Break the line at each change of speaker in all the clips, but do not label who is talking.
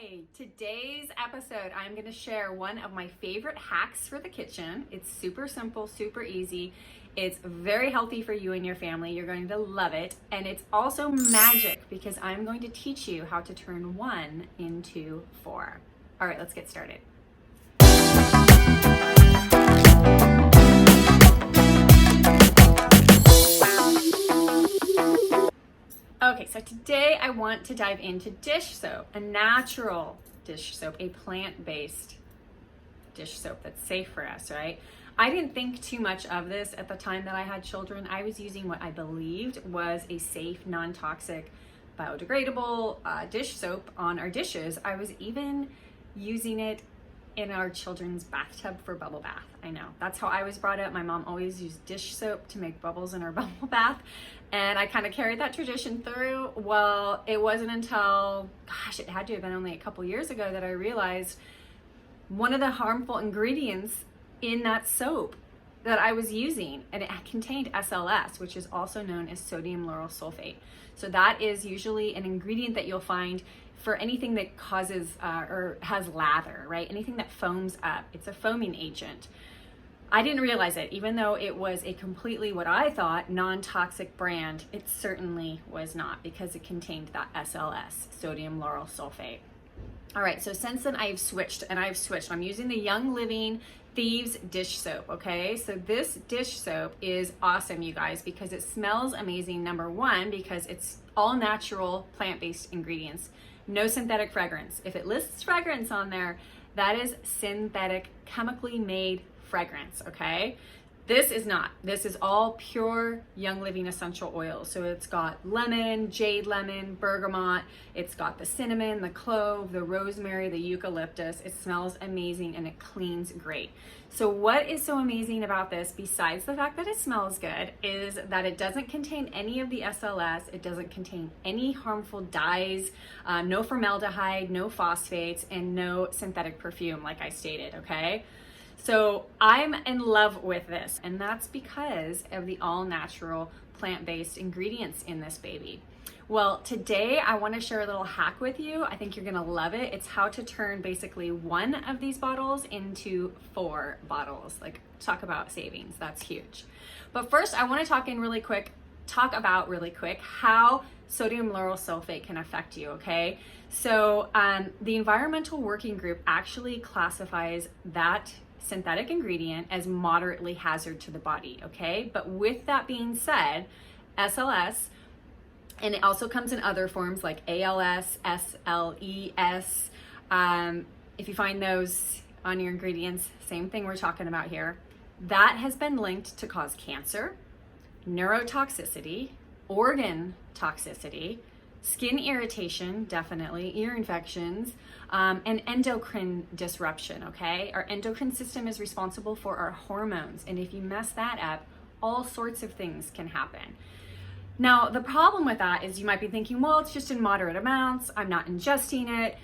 Hey, today's episode, I'm going to share one of my favorite hacks for the kitchen. It's super simple, super easy. It's very healthy for you and your family. You're going to love it. And it's also magic because I'm going to teach you how to turn 1 into 4. All right, let's get started. Okay, so today I want to dive into dish soap, a natural dish soap, a plant-based dish soap that's safe for us, right? I didn't think too much of this at the time that I had children. I was using what I believed was a safe, non-toxic, biodegradable dish soap on our dishes. I was even using it in our children's bathtub for bubble bath. I know, that's how I was brought up. My mom always used dish soap to make bubbles in her bubble bath, and I kind of carried that tradition through. Well, it wasn't until, it had to have been only a couple years ago that I realized one of the harmful ingredients in that soap that I was using, and it contained SLS, which is also known as sodium lauryl sulfate. So that is usually an ingredient that you'll find for anything that causes or has lather, right? Anything that foams up, it's a foaming agent. I didn't realize it, even though it was a completely, what I thought, non-toxic brand, it certainly was not, because it contained that SLS, sodium lauryl sulfate. All right, so since then I've switched. I'm using the Young Living Thieves Dish Soap, okay? So this dish soap is awesome, you guys, because it smells amazing, number one, because it's all natural plant-based ingredients. No synthetic fragrance. If it lists fragrance on there, that is synthetic, chemically made fragrance, okay? This is not. This is all pure Young Living essential oils. So it's got lemon, jade lemon, bergamot. It's got the cinnamon, the clove, the rosemary, the eucalyptus. It smells amazing and it cleans great. So what is so amazing about this, besides the fact that it smells good, is that it doesn't contain any of the SLS. It doesn't contain any harmful dyes, no formaldehyde, no phosphates, and no synthetic perfume, like I stated, okay? So I'm in love with this, and that's because of the all-natural plant-based ingredients in this baby. Well, today I want to share a little hack with you. I think you're going to love it. It's how to turn basically 1 of these bottles into 4 bottles. Like, talk about savings. That's huge. But first, I want to talk about really quick how sodium lauryl sulfate can affect you, okay? So the Environmental Working Group actually classifies that synthetic ingredient as moderately hazard to the body, okay? But with that being said, SLS, and it also comes in other forms like ALS, SLES. If you find those on your ingredients, same thing we're talking about here. That has been linked to cause cancer, neurotoxicity, organ toxicity, skin irritation, definitely, ear infections, and endocrine disruption, okay? Our endocrine system is responsible for our hormones, and if you mess that up, all sorts of things can happen. Now, the problem with that is you might be thinking, well, it's just in moderate amounts, I'm not ingesting it.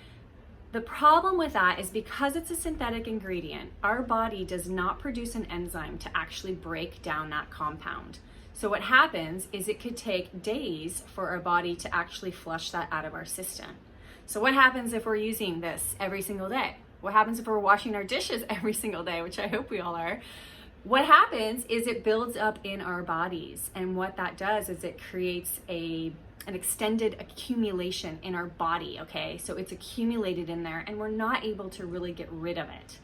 The problem with that is because it's a synthetic ingredient, our body does not produce an enzyme to actually break down that compound. So what happens is it could take days for our body to actually flush that out of our system. So what happens if we're using this every single day? What happens if we're washing our dishes every single day, which I hope we all are? What happens is it builds up in our bodies. And what that does is it creates an extended accumulation in our body, okay? So it's accumulated in there and we're not able to really get rid of it.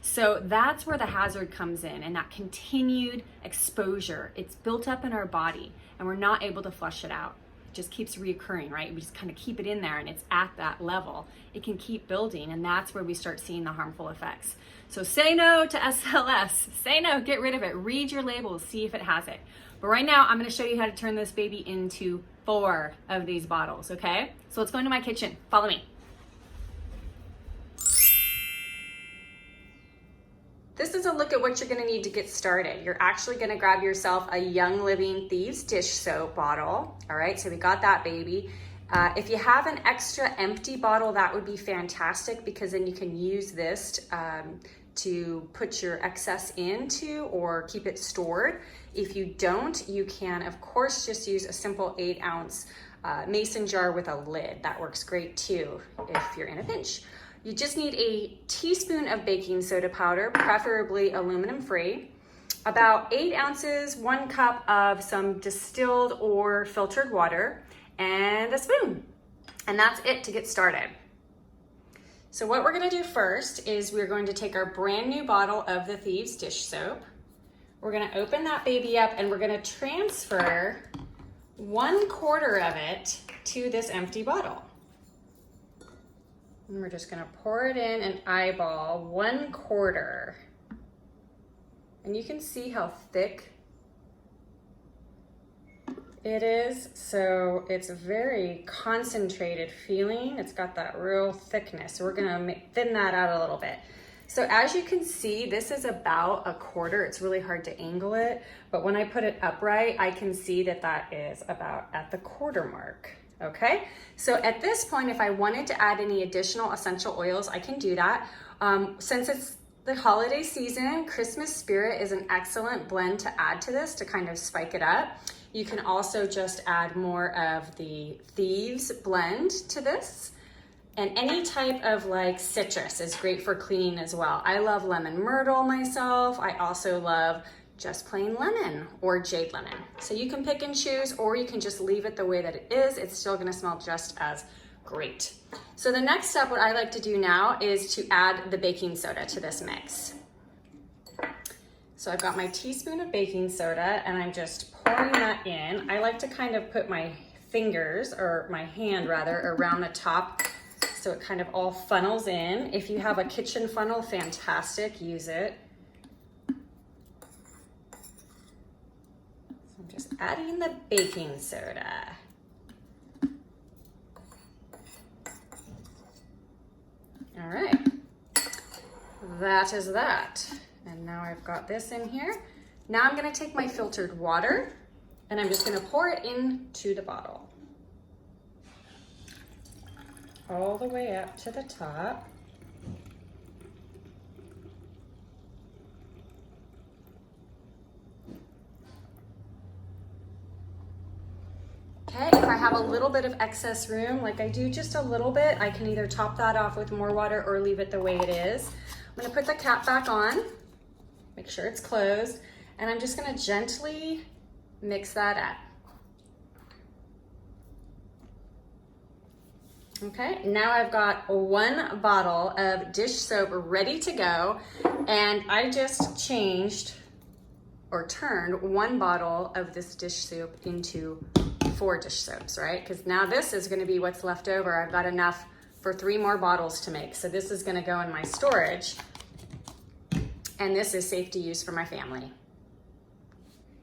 So that's where the hazard comes in, and that continued exposure. It's built up in our body and we're not able to flush it out. It just keeps reoccurring, right? We just kind of keep it in there and it's at that level. It can keep building, and that's where we start seeing the harmful effects. So say no to SLS. Say no, get rid of it. Read your labels, see if it has it. But right now I'm going to show you how to turn this baby into 4 of these bottles, okay? So let's go into my kitchen. Follow me. This is a look at what you're gonna need to get started. You're actually gonna grab yourself a Young Living Thieves Dish Soap bottle. All right, so we got that baby. If you have an extra empty bottle, that would be fantastic, because then you can use this to put your excess into or keep it stored. If you don't, you can of course just use a simple 8-ounce mason jar with a lid. That works great too if you're in a pinch. You just need a teaspoon of baking soda powder, preferably aluminum free, about 8 ounces, 1 cup of some distilled or filtered water, and a spoon. And that's it to get started. So what we're gonna do first is we're going to take our brand new bottle of the Thieves Dish Soap. We're gonna open that baby up and we're gonna transfer 1/4 of it to this empty bottle. And we're just gonna pour it in and eyeball 1/4. And you can see how thick it is. So it's a very concentrated feeling. It's got that real thickness. So we're gonna thin that out a little bit. So as you can see, this is about 1/4. It's really hard to angle it, but when I put it upright, I can see that that is about at the 1/4 mark. Okay, so at this point, if I wanted to add any additional essential oils, I can do that. Since it's the holiday season, Christmas Spirit is an excellent blend to add to this to kind of spike it up. You can also just add more of the Thieves blend to this. And any type of like citrus is great for cleaning as well. I love lemon myrtle myself. I also love just plain lemon or jade lemon. So you can pick and choose, or you can just leave it the way that it is. It's still gonna smell just as great. So the next step, what I like to do now is to add the baking soda to this mix. So I've got my teaspoon of baking soda and I'm just pouring that in. I like to kind of put my fingers, or my hand rather, around the top so it kind of all funnels in. If you have a kitchen funnel, fantastic, use it. Just adding the baking soda. All right, that is that. And now I've got this in here. Now I'm gonna take my filtered water and I'm just gonna pour it into the bottle. All the way up to the top. Okay, if I have a little bit of excess room, like I do just a little bit, I can either top that off with more water or leave it the way it is. I'm gonna put the cap back on, make sure it's closed, and I'm just gonna gently mix that up. Okay, now I've got 1 bottle of dish soap ready to go, and I just changed or turned 1 bottle of this dish soap into 4 dish soaps, right? Because now this is gonna be what's left over. I've got enough for 3 more bottles to make. So this is gonna go in my storage, and this is safe to use for my family.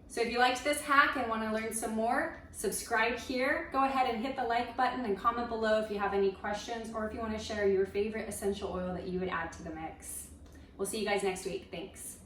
So if you liked this hack and wanna learn some more, subscribe here. Go ahead and hit the like button and comment below if you have any questions, or if you wanna share your favorite essential oil that you would add to the mix. We'll see you guys next week, thanks.